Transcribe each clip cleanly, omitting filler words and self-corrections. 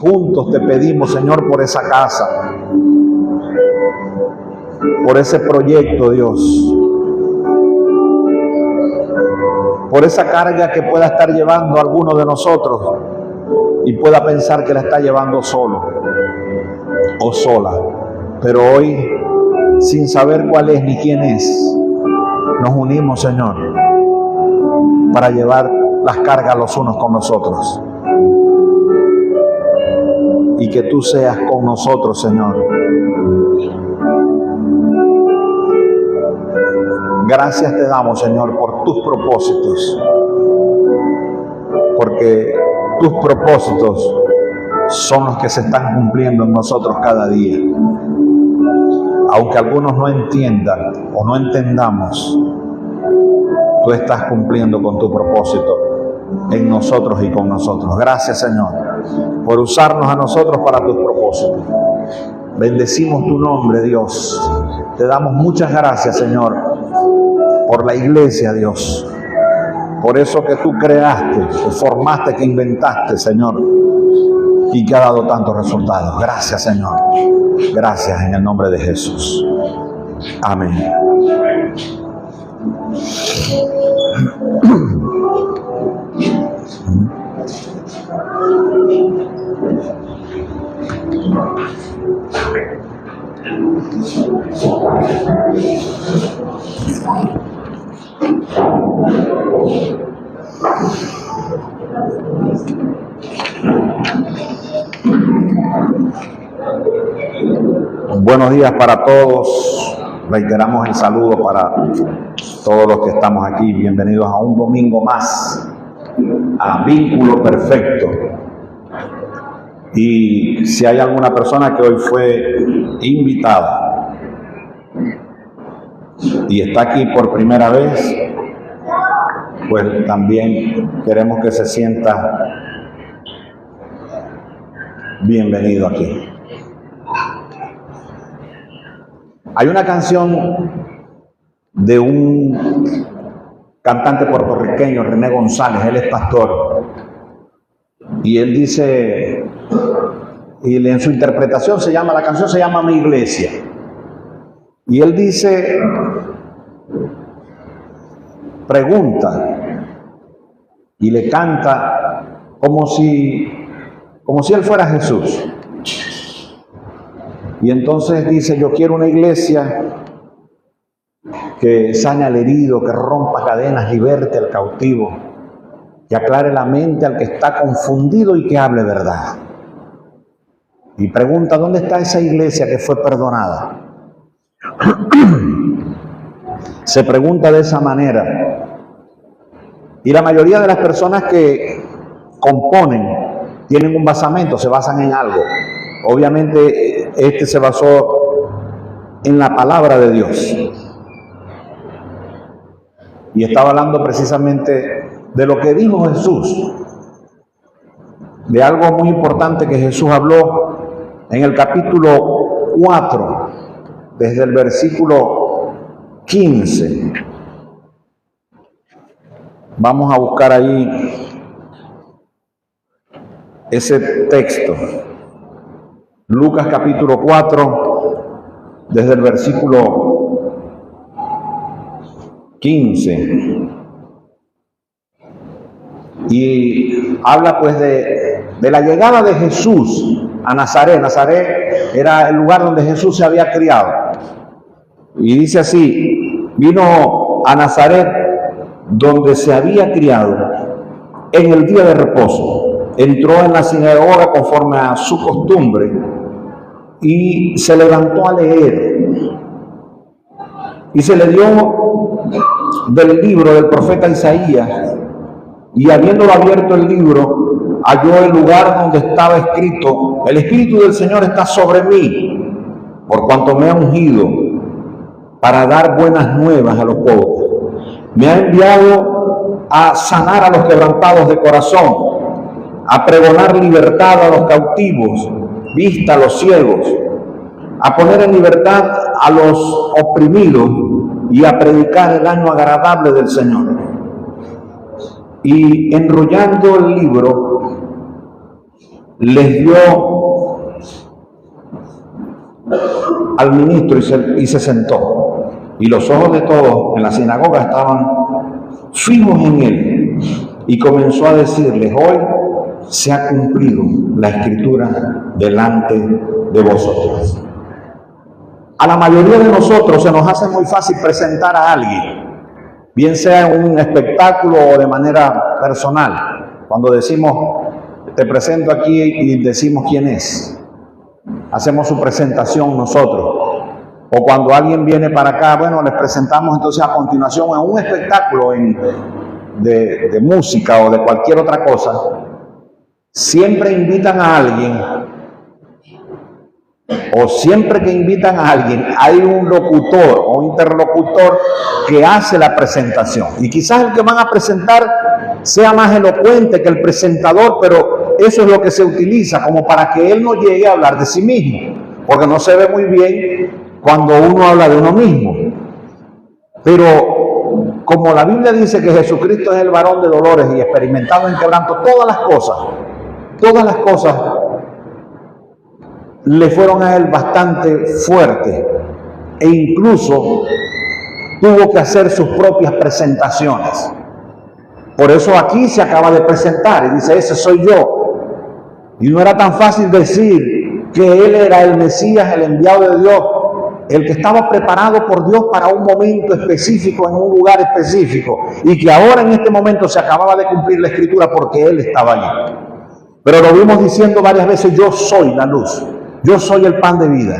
Juntos te pedimos, Señor, por esa casa, por ese proyecto, Dios, por esa carga que pueda estar llevando alguno de nosotros y pueda pensar que la está llevando solo o sola. Pero hoy, sin saber cuál es ni quién es, nos unimos, Señor, para llevar las cargas los unos con los otros. Y que tú seas con nosotros, Señor. Gracias te damos, Señor, por tus propósitos. Porque tus propósitos son los que se están cumpliendo en nosotros cada día. Aunque algunos no entiendan o no entendamos, tú estás cumpliendo con tu propósito en nosotros y con nosotros. Gracias, Señor, por usarnos a nosotros para tus propósitos. Bendecimos tu nombre, Dios. Te damos muchas gracias, Señor, por la iglesia, Dios. Por eso que tú creaste, que formaste, que inventaste, Señor, y que ha dado tantos resultados. Gracias, Señor. Gracias en el nombre de Jesús. Amén. Buenos días para todos. Reiteramos el saludo para todos los que estamos aquí. Bienvenidos a un domingo más a Vínculo Perfecto. Y si hay alguna persona que hoy fue invitada y está aquí por primera vez, pues también queremos que se sienta bienvenido aquí. Hay una canción de un cantante puertorriqueño, René González, él es pastor, y él dice, y en su interpretación la canción se llama Mi Iglesia, y él dice, pregunta, y le canta como si él fuera Jesús. Y entonces dice, yo quiero una iglesia que sane al herido, que rompa cadenas, liberte al cautivo, que aclare la mente al que está confundido y que hable verdad. Y pregunta, ¿dónde está esa iglesia que fue perdonada? Se pregunta de esa manera. Y la mayoría de las personas que componen tienen un basamento, se basan en algo. Obviamente este se basó en la palabra de Dios. Y estaba hablando precisamente de lo que dijo Jesús, de algo muy importante que Jesús habló en el capítulo 4, desde el versículo 15. Vamos a buscar ahí ese texto. Lucas capítulo 4, desde el versículo 15. Y habla pues de la llegada de Jesús a Nazaret. Nazaret era el lugar donde Jesús se había criado. Y dice así, vino a Nazaret donde se había criado en el día de reposo. Entró en la sinagoga conforme a su costumbre y se levantó a leer. Y se le dio del libro del profeta Isaías, y habiéndolo abierto el libro, halló el lugar donde estaba escrito: el Espíritu del Señor está sobre mí, por cuanto me ha ungido para dar buenas nuevas a los pobres. Me ha enviado a sanar a los quebrantados de corazón, a pregonar libertad a los cautivos, vista a los ciegos, a poner en libertad a los oprimidos y a predicar el año agradable del Señor. Y enrollando el libro, les dio al ministro y se sentó. Y los ojos de todos en la sinagoga estaban fijos en él. Y comenzó a decirles: hoy se ha cumplido la escritura delante de vosotros. A la mayoría de nosotros se nos hace muy fácil presentar a alguien, bien sea en un espectáculo o de manera personal. Cuando decimos, te presento aquí, y decimos quién es. Hacemos su presentación nosotros. O cuando alguien viene para acá, bueno, les presentamos entonces a continuación en un espectáculo de música o de cualquier otra cosa. Siempre invitan a alguien, o siempre que invitan a alguien, hay un locutor o interlocutor que hace la presentación. Y quizás el que van a presentar sea más elocuente que el presentador, pero eso es lo que se utiliza como para que él no llegue a hablar de sí mismo, porque no se ve muy bien cuando uno habla de uno mismo. Pero como la Biblia dice que Jesucristo es el varón de dolores y experimentado en quebranto, todas las cosas le fueron a él bastante fuertes, e incluso tuvo que hacer sus propias presentaciones. Por eso aquí se acaba de presentar y dice: ese soy yo. Y no era tan fácil decir que él era el Mesías, el enviado de Dios, el que estaba preparado por Dios para un momento específico, en un lugar específico, y que ahora en este momento se acababa de cumplir la escritura porque él estaba allí. Pero lo vimos diciendo varias veces: yo soy la luz, yo soy el pan de vida,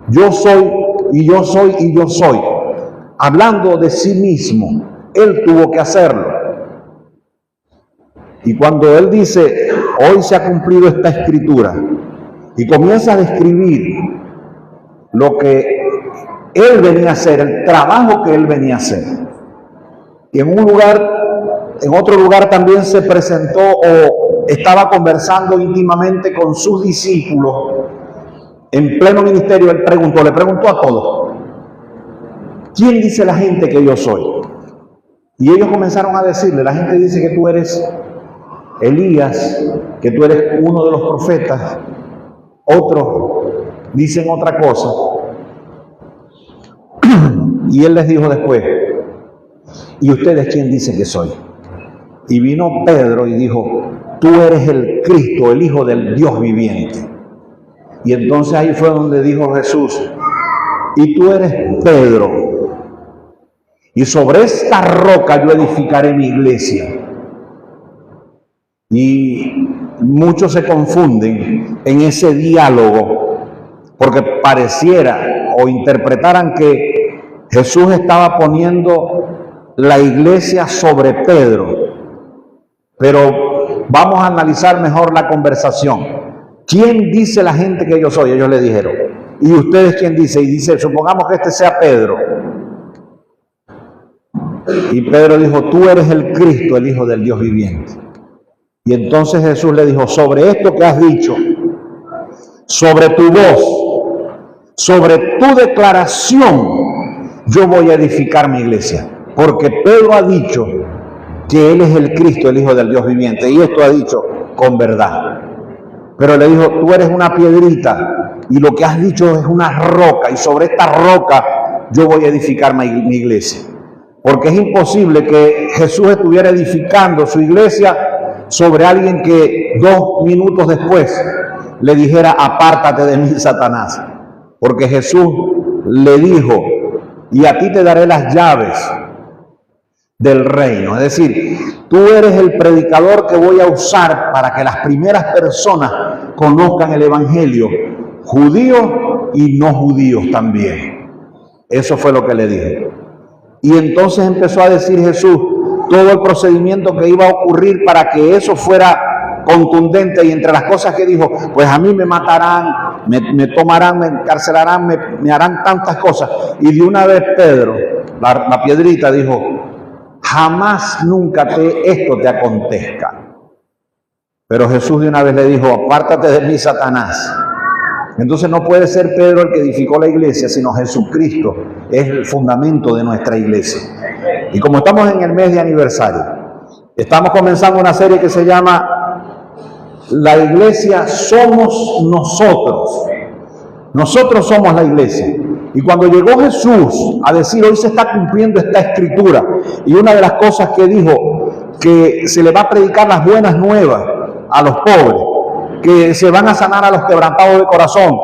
yo soy y yo soy y yo soy. Hablando de sí mismo, él tuvo que hacerlo. Y cuando él dice: hoy se ha cumplido esta escritura, y comienza a describir lo que él venía a hacer, el trabajo que él venía a hacer. Y en otro lugar también se presentó o estaba conversando íntimamente con sus discípulos. En pleno ministerio él le preguntó a todos: ¿quién dice la gente que yo soy? Y ellos comenzaron a decirle: la gente dice que tú eres Elías, que tú eres uno de los profetas. Otros dicen otra cosa. Y él les dijo después: ¿y ustedes quién dicen que soy? Y vino Pedro y dijo: tú eres el Cristo, el Hijo del Dios viviente. Y entonces ahí fue donde dijo Jesús: y tú eres Pedro, y sobre esta roca yo edificaré mi iglesia. Y muchos se confunden en ese diálogo, porque pareciera o interpretaran que Jesús estaba poniendo la iglesia sobre Pedro. Pero vamos a analizar mejor la conversación. ¿Quién dice la gente que yo soy? Ellos le dijeron. ¿Y ustedes quién dice? Y dice: supongamos que este sea Pedro. Y Pedro dijo: tú eres el Cristo, el Hijo del Dios viviente. Y entonces Jesús le dijo: sobre esto que has dicho, sobre tu voz, sobre tu declaración, yo voy a edificar mi iglesia. Porque Pedro ha dicho que él es el Cristo, el Hijo del Dios viviente. Y esto ha dicho con verdad. Pero le dijo: tú eres una piedrita y lo que has dicho es una roca. Y sobre esta roca yo voy a edificar mi iglesia. Porque es imposible que Jesús estuviera edificando su iglesia sobre alguien que 2 minutos después le dijera: apártate de mí, Satanás. Porque Jesús le dijo: y a ti te daré las llaves del reino. Es decir, tú eres el predicador que voy a usar para que las primeras personas conozcan el evangelio, judíos y no judíos también. Eso fue lo que le dijo. Y entonces empezó a decir Jesús todo el procedimiento que iba a ocurrir para que eso fuera contundente. Y entre las cosas que dijo: pues a mí me matarán, me tomarán, me encarcelarán, me harán tantas cosas. Y de una vez Pedro, la piedrita, dijo: jamás, nunca esto te acontezca. Pero Jesús de una vez le dijo: apártate de mí, Satanás. Entonces no puede ser Pedro el que edificó la iglesia, sino Jesucristo es el fundamento de nuestra iglesia. Y como estamos en el mes de aniversario, estamos comenzando una serie que se llama la iglesia somos nosotros. Nosotros somos la iglesia. Y cuando llegó Jesús a decir, hoy se está cumpliendo esta escritura, y una de las cosas que dijo, que se le va a predicar las buenas nuevas a los pobres, que se van a sanar a los quebrantados de corazón,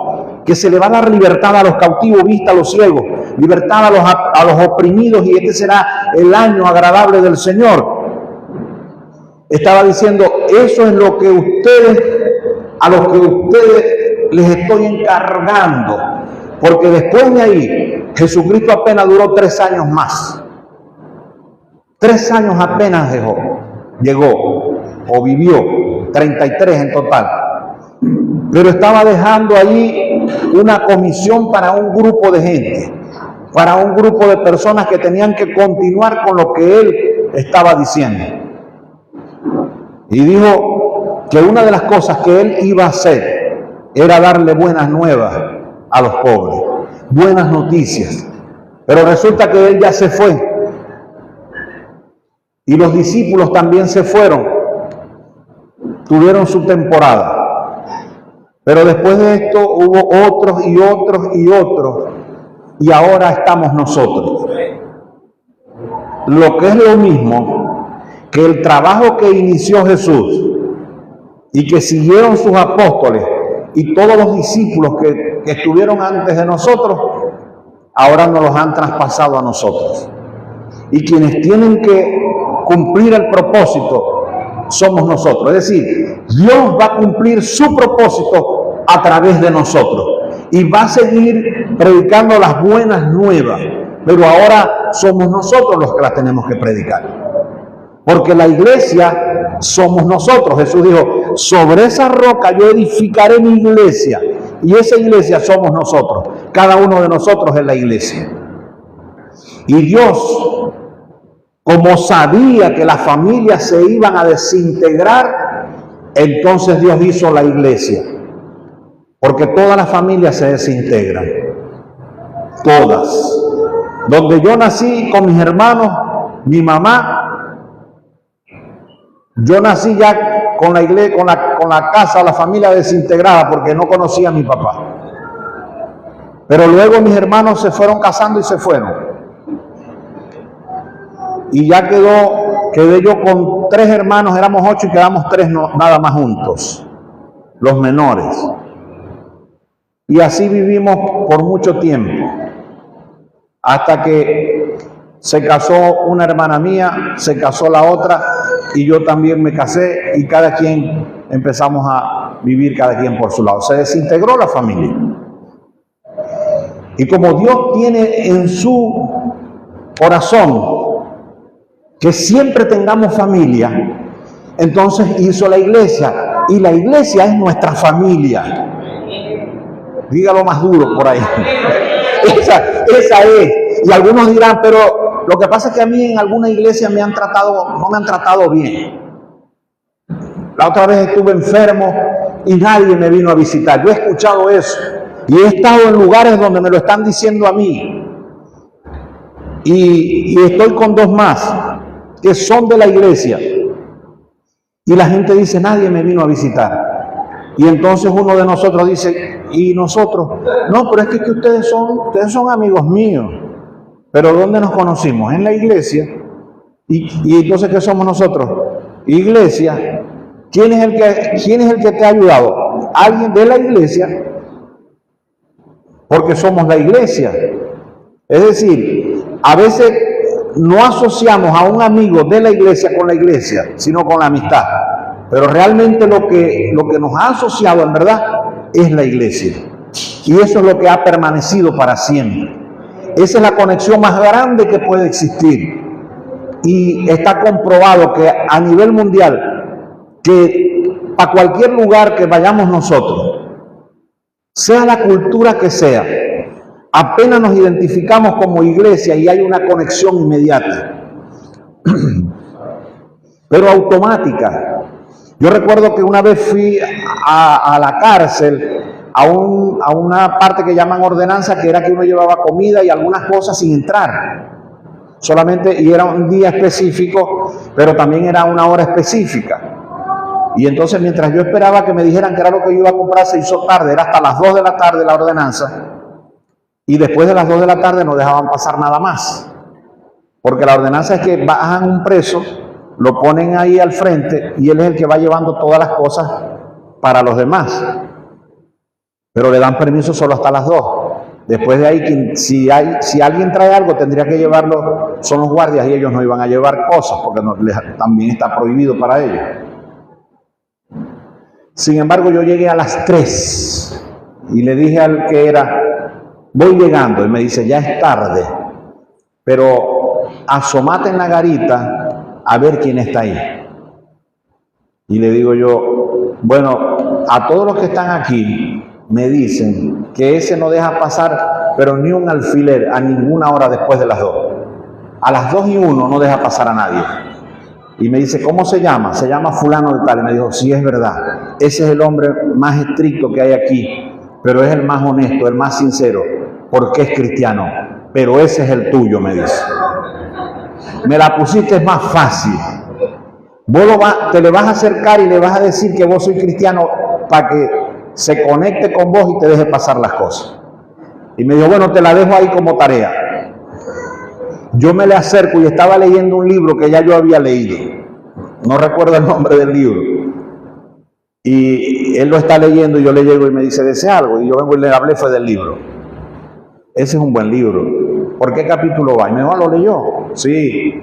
que se le va a dar libertad a los cautivos, vista a los ciegos, libertad a los oprimidos, y este será el año agradable del Señor. Estaba diciendo, eso es lo que a los que ustedes les estoy encargando, porque después de ahí, Jesucristo apenas duró 3 años más. 3 años apenas llegó, o vivió, 33 en total. Pero estaba dejando ahí una comisión para un grupo de gente, para un grupo de personas que tenían que continuar con lo que él estaba diciendo. Y dijo que una de las cosas que él iba a hacer era darle buenas nuevas a los pobres, buenas noticias. Pero resulta que él ya se fue. Y los discípulos también se fueron, tuvieron su temporada. Pero después de esto hubo otros y otros y otros, y ahora estamos nosotros. Lo que es lo mismo que el trabajo que inició Jesús y que siguieron sus apóstoles y todos los discípulos que estuvieron antes de nosotros, ahora nos los han traspasado a nosotros. Y quienes tienen que cumplir el propósito somos nosotros. Es decir, Dios va a cumplir su propósito a través de nosotros y va a seguir predicando las buenas nuevas, pero ahora somos nosotros los que las tenemos que predicar, porque la iglesia somos nosotros. Jesús dijo, sobre esa roca yo edificaré mi iglesia, y esa iglesia somos nosotros. Cada uno de nosotros es la iglesia. Y Dios, como sabía que las familias se iban a desintegrar, entonces Dios hizo la iglesia. Porque todas las familias se desintegran. Todas. Donde yo nací con mis hermanos, mi mamá, yo nací ya con la iglesia, con la casa, la familia desintegrada, porque no conocía a mi papá. Pero luego mis hermanos se fueron casando y se fueron. Y ya quedé yo con 3 hermanos, éramos 8 y quedamos 3 nada más juntos, los menores. Y así vivimos por mucho tiempo, hasta que se casó una hermana mía, se casó la otra, y yo también me casé, y cada quien empezamos a vivir cada quien por su lado. Se desintegró la familia. Y como Dios tiene en su corazón que siempre tengamos familia, entonces hizo la iglesia, y la iglesia es nuestra familia. Dígalo más duro por ahí. Esa es. Y algunos dirán, pero lo que pasa es que a mí en alguna iglesia no me han tratado bien. La otra vez estuve enfermo y nadie me vino a visitar. Yo he escuchado eso y he estado en lugares donde me lo están diciendo a mí. Y estoy con 2 más que son de la iglesia. Y la gente dice, nadie me vino a visitar. Y entonces uno de nosotros dice, ¿y nosotros? No, pero es que ustedes son amigos míos. ¿Pero dónde nos conocimos? En la iglesia. ¿Y entonces qué somos nosotros? Iglesia. ¿Quién es el que te ha ayudado? ¿Alguien de la iglesia? Porque somos la iglesia. Es decir, a veces no asociamos a un amigo de la iglesia con la iglesia, sino con la amistad. Pero realmente lo que nos ha asociado en verdad es la iglesia. Y eso es lo que ha permanecido para siempre. Esa es la conexión más grande que puede existir. Y está comprobado que a nivel mundial, que a cualquier lugar que vayamos nosotros, sea la cultura que sea, apenas nos identificamos como iglesia y hay una conexión inmediata, pero automática. Yo recuerdo que una vez fui a la cárcel, a una parte que llaman ordenanza, que era que uno llevaba comida y algunas cosas sin entrar. Solamente, y era un día específico, pero también era una hora específica. Y entonces mientras yo esperaba que me dijeran que era lo que yo iba a comprar, se hizo tarde, era hasta las 2 de la tarde la ordenanza. Y después de las 2 de la tarde no dejaban pasar nada más. Porque la ordenanza es que bajan un preso, lo ponen ahí al frente y él es el que va llevando todas las cosas para los demás. Pero le dan permiso solo hasta las 2. Después de ahí, si alguien trae algo, tendría que llevarlo, son los guardias y ellos no iban a llevar cosas porque también está prohibido para ellos. Sin embargo, yo llegué a las 3 y le dije al que era, voy llegando, y me dice, ya es tarde, pero asomate en la garita a ver quién está ahí. Y le digo yo, bueno, a todos los que están aquí me dicen que ese no deja pasar, pero ni un alfiler a ninguna hora después de las 2. A las 2:01 no deja pasar a nadie. Y me dice, ¿cómo se llama? Se llama fulano de tal. Y me dijo, sí, es verdad. Ese es el hombre más estricto que hay aquí, pero es el más honesto, el más sincero, porque es cristiano. Pero ese es el tuyo, me dice. Me la pusiste más fácil. Vos te le vas a acercar y le vas a decir que vos sois cristiano para que se conecte con vos y te deje pasar las cosas. Y me dijo, bueno, te la dejo ahí como tarea. Yo me le acerco y estaba leyendo un libro que ya yo había leído. No recuerdo el nombre del libro. Y él lo está leyendo y yo le llego y me dice, ¿desea algo? Y yo vengo y le hablé, fue del libro. Ese es un buen libro. ¿Por qué capítulo va? Y me dijo, ¿lo leyó? Sí.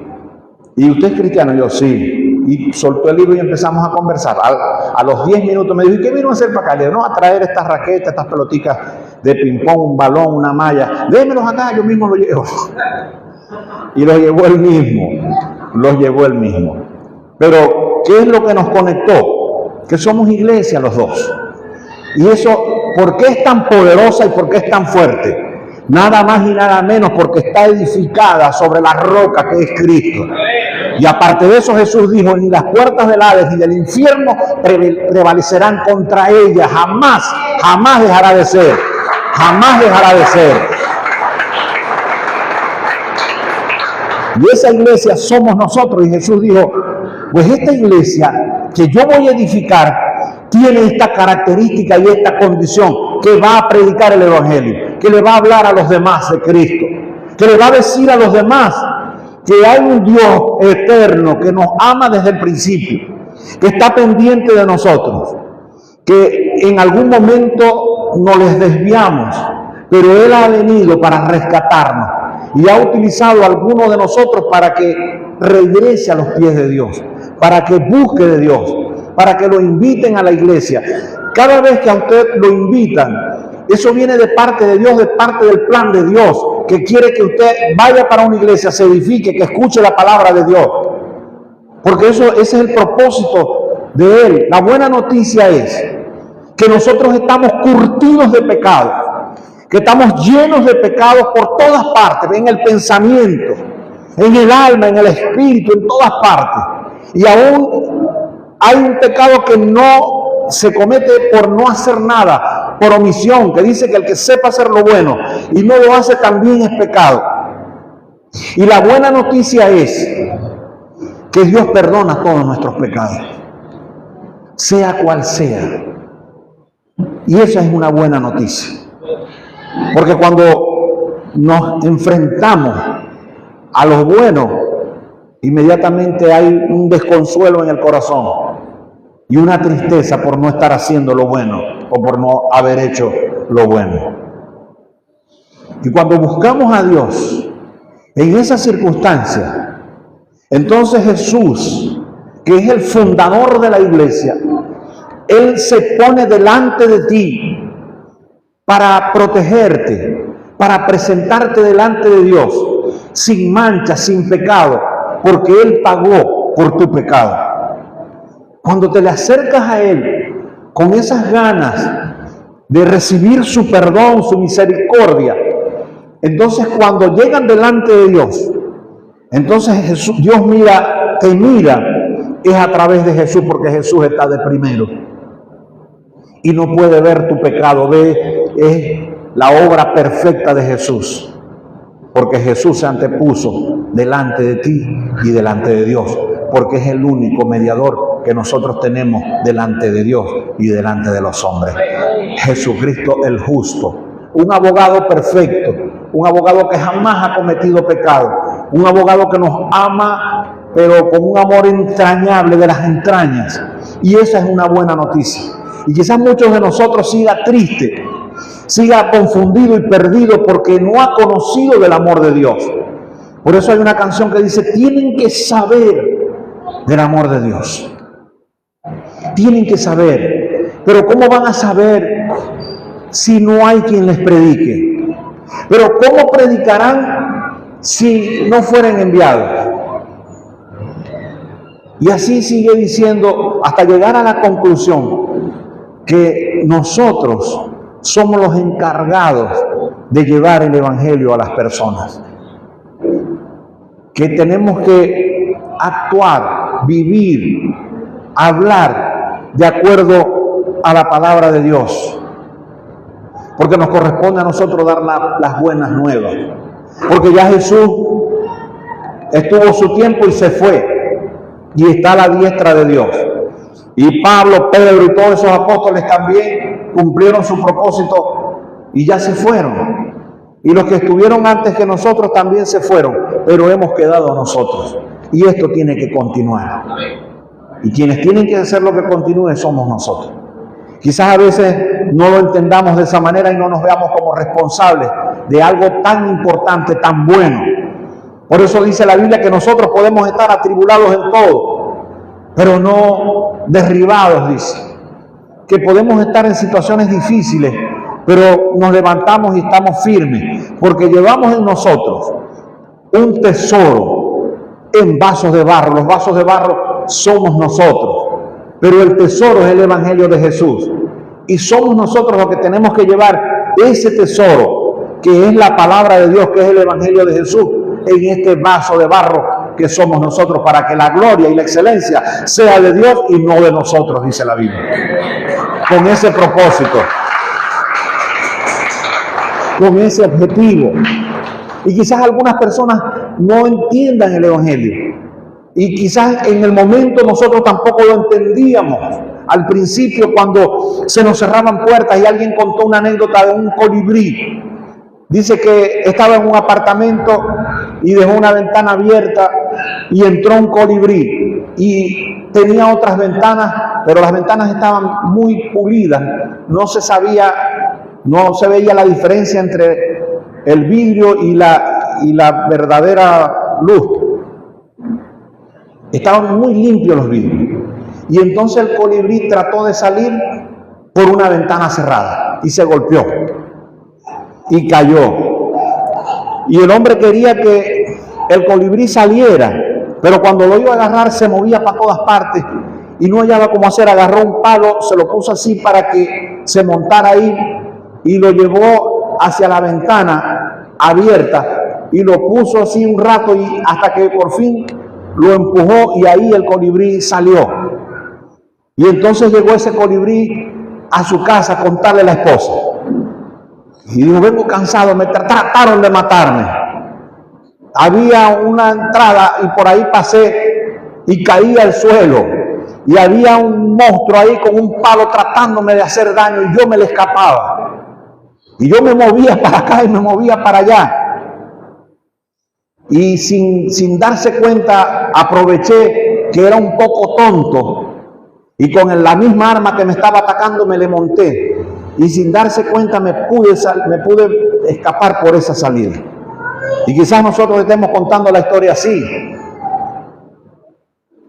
¿Y usted es cristiano? Y yo, sí. Y soltó el libro y empezamos a conversar. A los 10 minutos me dijo, ¿y qué vino a hacer para acá? Le digo, no, a traer estas raquetas, estas pelotitas de ping-pong, un balón, una malla. Démelos acá, yo mismo los llevo. Y los llevó él mismo. Pero, ¿qué es lo que nos conectó? Que somos iglesia los dos. Y eso, ¿por qué es tan poderosa y por qué es tan fuerte? Nada más y nada menos porque está edificada sobre la roca que es Cristo. Y aparte de eso, Jesús dijo, ni las puertas del Hades ni del infierno prevalecerán contra ella. Jamás dejará de ser. Jamás dejará de ser. Y esa iglesia somos nosotros. Y Jesús dijo, pues esta iglesia que yo voy a edificar tiene esta característica y esta condición, que va a predicar el evangelio, que le va a hablar a los demás de Cristo, que le va a decir a los demás que hay un Dios eterno que nos ama desde el principio, que está pendiente de nosotros, que en algún momento nos les desviamos, pero Él ha venido para rescatarnos y ha utilizado a alguno de nosotros para que regrese a los pies de Dios, para que busque de Dios, para que lo inviten a la iglesia. Cada vez que a usted lo invitan, eso viene de parte de Dios, de parte del plan de Dios, que quiere que usted vaya para una iglesia, se edifique, que escuche la palabra de Dios. Porque ese es el propósito de Él. La buena noticia es que nosotros estamos curtidos de pecado, que estamos llenos de pecados por todas partes, en el pensamiento, en el alma, en el espíritu, en todas partes. Y aún hay un pecado que no se comete por no hacer nada, por omisión, que dice que el que sepa hacer lo bueno y no lo hace también es pecado. Y la buena noticia es que Dios perdona todos nuestros pecados, sea cual sea. Y esa es una buena noticia. Porque cuando nos enfrentamos a lo bueno, inmediatamente hay un desconsuelo en el corazón y una tristeza por no estar haciendo lo bueno o por no haber hecho lo bueno. Y cuando buscamos a Dios en esa circunstancia, entonces Jesús, que es el fundador de la iglesia, Él se pone delante de ti para protegerte, para presentarte delante de Dios sin mancha, sin pecado, porque Él pagó por tu pecado. Cuando te le acercas a Él con esas ganas de recibir su perdón, su misericordia, entonces cuando llegan delante de Dios, entonces Dios te mira, es a través de Jesús, porque Jesús está de primero y no puede ver tu pecado, es la obra perfecta de Jesús, porque Jesús se antepuso delante de ti y delante de Dios porque es el único mediador que nosotros tenemos delante de Dios y delante de los hombres. Jesucristo el justo, un abogado perfecto, un abogado que jamás ha cometido pecado, un abogado que nos ama, pero con un amor entrañable de las entrañas. Y esa es una buena noticia. Y quizás muchos de nosotros siga triste, siga confundido y perdido porque no ha conocido del amor de Dios. Por eso hay una canción que dice, tienen que saber del amor de Dios. Tienen que saber. Pero ¿cómo van a saber si no hay quien les predique? Pero ¿cómo predicarán si no fueren enviados? Y así sigue diciendo hasta llegar a la conclusión que nosotros somos los encargados de llevar el evangelio a las personas. Que tenemos que actuar, vivir, hablar de acuerdo a la palabra de Dios. Porque nos corresponde a nosotros dar las buenas nuevas. Porque ya Jesús estuvo su tiempo y se fue. Y está a la diestra de Dios. Y Pablo, Pedro y todos esos apóstoles también cumplieron su propósito y ya se fueron. Y los que estuvieron antes que nosotros también se fueron, pero hemos quedado nosotros. Y esto tiene que continuar. Y quienes tienen que hacer lo que continúe somos nosotros. Quizás a veces no lo entendamos de esa manera y no nos veamos como responsables de algo tan importante, tan bueno. Por eso dice la Biblia que nosotros podemos estar atribulados en todo, pero no derribados, dice. Que podemos estar en situaciones difíciles, pero nos levantamos y estamos firmes, porque llevamos en nosotros un tesoro en vasos de barro. Los vasos de barro somos nosotros, pero el tesoro es el evangelio de Jesús. Y somos nosotros los que tenemos que llevar ese tesoro, que es la palabra de Dios, que es el evangelio de Jesús, en este vaso de barro que somos nosotros, para que la gloria y la excelencia sea de Dios y no de nosotros, dice la Biblia. Con ese propósito, con ese objetivo. Y quizás algunas personas no entiendan el evangelio. Y quizás en el momento nosotros tampoco lo entendíamos. Al principio, cuando se nos cerraban puertas y alguien contó una anécdota de un colibrí. Dice que estaba en un apartamento y dejó una ventana abierta y entró un colibrí y tenía otras ventanas, pero las ventanas estaban muy pulidas. No se veía la diferencia entre el vidrio y la verdadera luz. Estaban muy limpios los vidrios. Y entonces el colibrí trató de salir por una ventana cerrada y se golpeó y cayó. Y el hombre quería que el colibrí saliera, pero cuando lo iba a agarrar se movía para todas partes y no hallaba cómo hacer. Agarró un palo, se lo puso así para que se montara ahí y lo llevó hacia la ventana abierta y lo puso así un rato y hasta que por fin lo empujó y ahí el colibrí salió. Y entonces llegó ese colibrí a su casa a contarle a la esposa. Y dijo, vengo cansado, me trataron de matarme. Había una entrada y por ahí pasé y caí al suelo. Y había un monstruo ahí con un palo tratándome de hacer daño y yo me le escapaba. Y yo me movía para acá y me movía para allá. Y sin darse cuenta aproveché que era un poco tonto y con la misma arma que me estaba atacando me le monté. Y sin darse cuenta me pude escapar por esa salida. Y quizás nosotros estemos contando la historia así.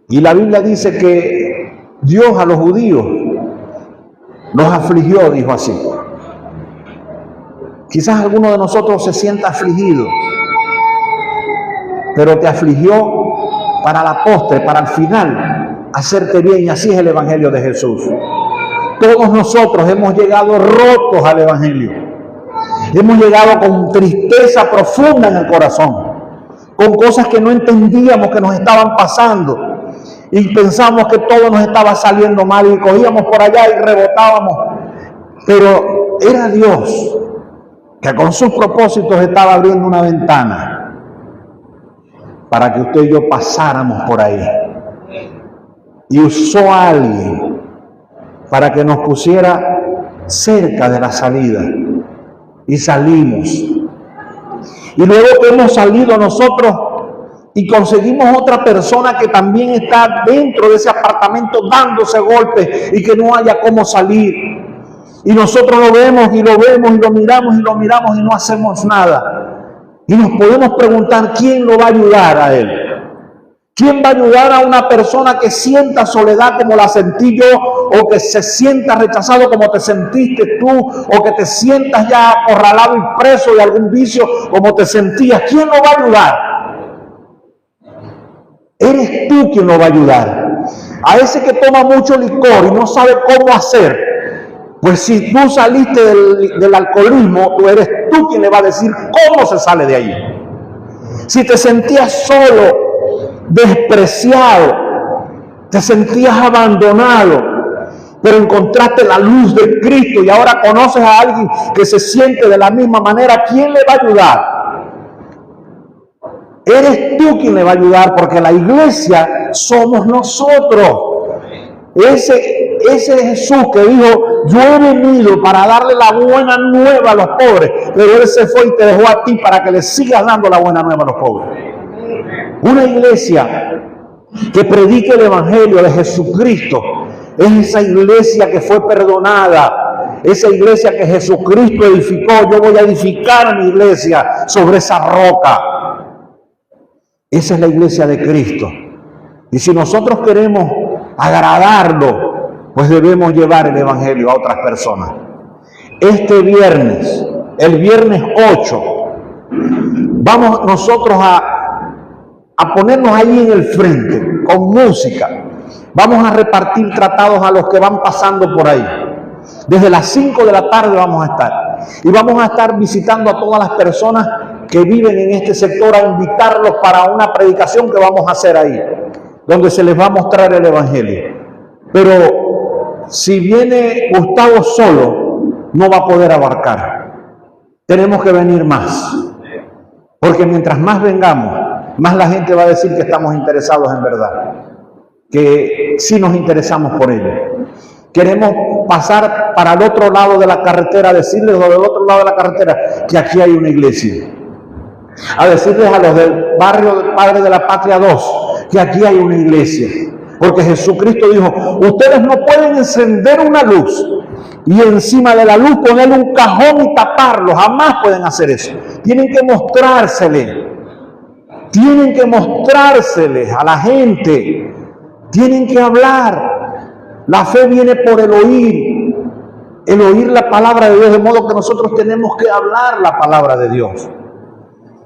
Y la Biblia dice que Dios a los judíos los afligió, dijo así. Quizás alguno de nosotros se sienta afligido, pero te afligió para la postre, para el final, hacerte bien. Y así es el evangelio de Jesús. Todos nosotros hemos llegado rotos al evangelio. Hemos llegado con tristeza profunda en el corazón, con cosas que no entendíamos que nos estaban pasando y pensamos que todo nos estaba saliendo mal y cogíamos por allá y rebotábamos, pero era Dios que con sus propósitos estaba abriendo una ventana para que usted y yo pasáramos por ahí. y usó a alguien para que nos pusiera cerca de la salida. Y salimos. Y luego que hemos salido nosotros y conseguimos otra persona que también está dentro de ese apartamento dándose golpes y que no haya cómo salir. Y nosotros lo vemos y lo vemos y lo miramos y lo miramos y no hacemos nada. Y nos podemos preguntar quién lo va a ayudar a él. ¿Quién va a ayudar a una persona que sienta soledad como la sentí yo, o que se sienta rechazado como te sentiste tú, o que te sientas ya acorralado y preso de algún vicio como te sentías? ¿Quién lo va a ayudar? Eres tú quien lo va a ayudar. A ese que toma mucho licor y no sabe cómo hacer, pues si tú saliste del alcoholismo, tú eres tú quien le va a decir cómo se sale de ahí. Si te sentías solo, despreciado, te sentías abandonado, pero encontraste la luz de Cristo y ahora conoces a alguien que se siente de la misma manera, ¿quién le va a ayudar? Eres tú quien le va a ayudar, porque la iglesia somos nosotros. Ese Jesús que dijo, yo he venido para darle la buena nueva a los pobres, pero Él se fue y te dejó a ti para que le sigas dando la buena nueva a los pobres. Una iglesia que predique el evangelio de Jesucristo es esa iglesia que fue perdonada, esa iglesia que Jesucristo edificó. Yo voy a edificar mi iglesia sobre esa roca. Esa es la iglesia de Cristo. Y si nosotros queremos agradarlo, pues debemos llevar el evangelio a otras personas. Este viernes, el viernes 8, vamos nosotros a ponernos ahí en el frente con música. Vamos a repartir tratados a los que van pasando por ahí. Desde las 5 de la tarde vamos a estar. Y vamos a estar visitando a todas las personas que viven en este sector, a invitarlos para una predicación que vamos a hacer ahí, donde se les va a mostrar el evangelio. Pero si viene Gustavo solo, no va a poder abarcar. Tenemos que venir más. Porque mientras más vengamos, más la gente va a decir que estamos interesados en verdad, que sí nos interesamos por ellos. Queremos pasar para el otro lado de la carretera, decirles del otro lado de la carretera que aquí hay una iglesia. A decirles a los del barrio del Padre de la Patria 2 que aquí hay una iglesia. Porque Jesucristo dijo, ustedes no pueden encender una luz y encima de la luz ponerle un cajón y taparlo. Jamás pueden hacer eso. Tienen que mostrárseles. Tienen que mostrárseles a la gente. Tienen que hablar. La fe viene por el oír la palabra de Dios, de modo que nosotros tenemos que hablar la palabra de Dios.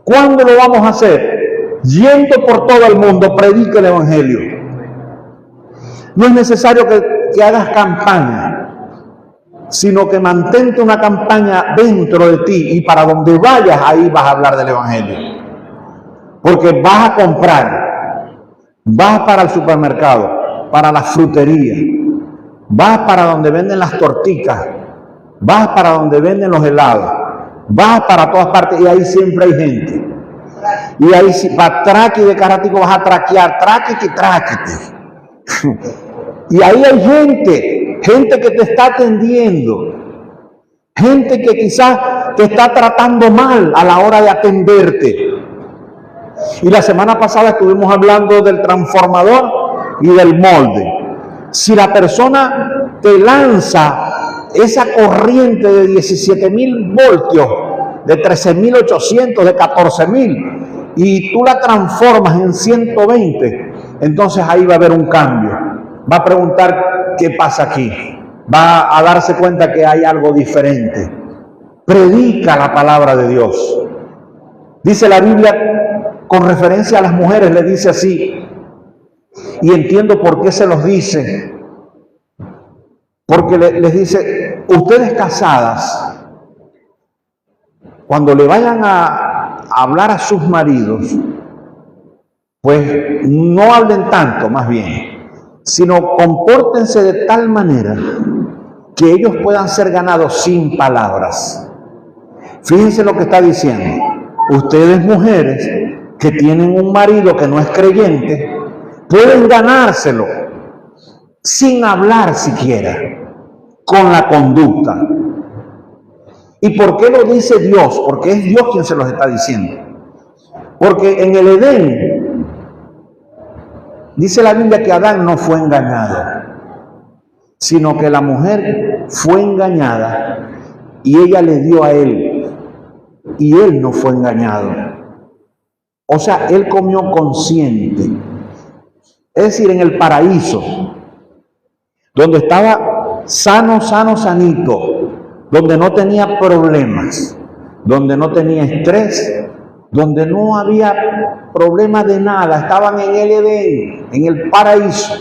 ¿Cuándo lo vamos a hacer? Yendo por todo el mundo, predica el evangelio. No es necesario que hagas campaña, sino que mantente una campaña dentro de ti, y para donde vayas, ahí vas a hablar del evangelio. Porque vas a comprar, vas para el supermercado, para la frutería, vas para donde venden las torticas, vas para donde venden los helados, vas para todas partes y ahí siempre hay gente. Y ahí si para traque de carático vas a traquear, tráquete. Y ahí hay gente que te está atendiendo, gente que quizás te está tratando mal a la hora de atenderte. Y la semana pasada estuvimos hablando del transformador y del molde. Si la persona te lanza esa corriente de 17.000 voltios, de 13.800, de 14.000, y tú la transformas en 120, entonces ahí va a haber un cambio. Va a preguntar qué pasa aquí. Va a darse cuenta que hay algo diferente. Predica la palabra de Dios. Dice la Biblia, con referencia a las mujeres, le dice así, y entiendo por qué se los dice, porque les dice, ustedes casadas, cuando le vayan a hablar a sus maridos, pues no hablen tanto, más bien, sino compórtense de tal manera que ellos puedan ser ganados sin palabras. Fíjense lo que está diciendo. Ustedes, mujeres que tienen un marido que no es creyente, pueden ganárselo sin hablar siquiera, con la conducta. ¿Y por qué lo dice Dios? Porque es Dios quien se los está diciendo. Porque en el Edén, dice la Biblia que Adán no fue engañado, sino que la mujer fue engañada y ella le dio a él, y él no fue engañado. O sea, él comió consciente. Es decir, en el paraíso, donde estaba sano, sanito, donde no tenía problemas, donde no tenía estrés, donde no había problema de nada, estaban en el Edén, en el paraíso.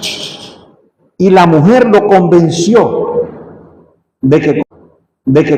Y la mujer lo convenció de que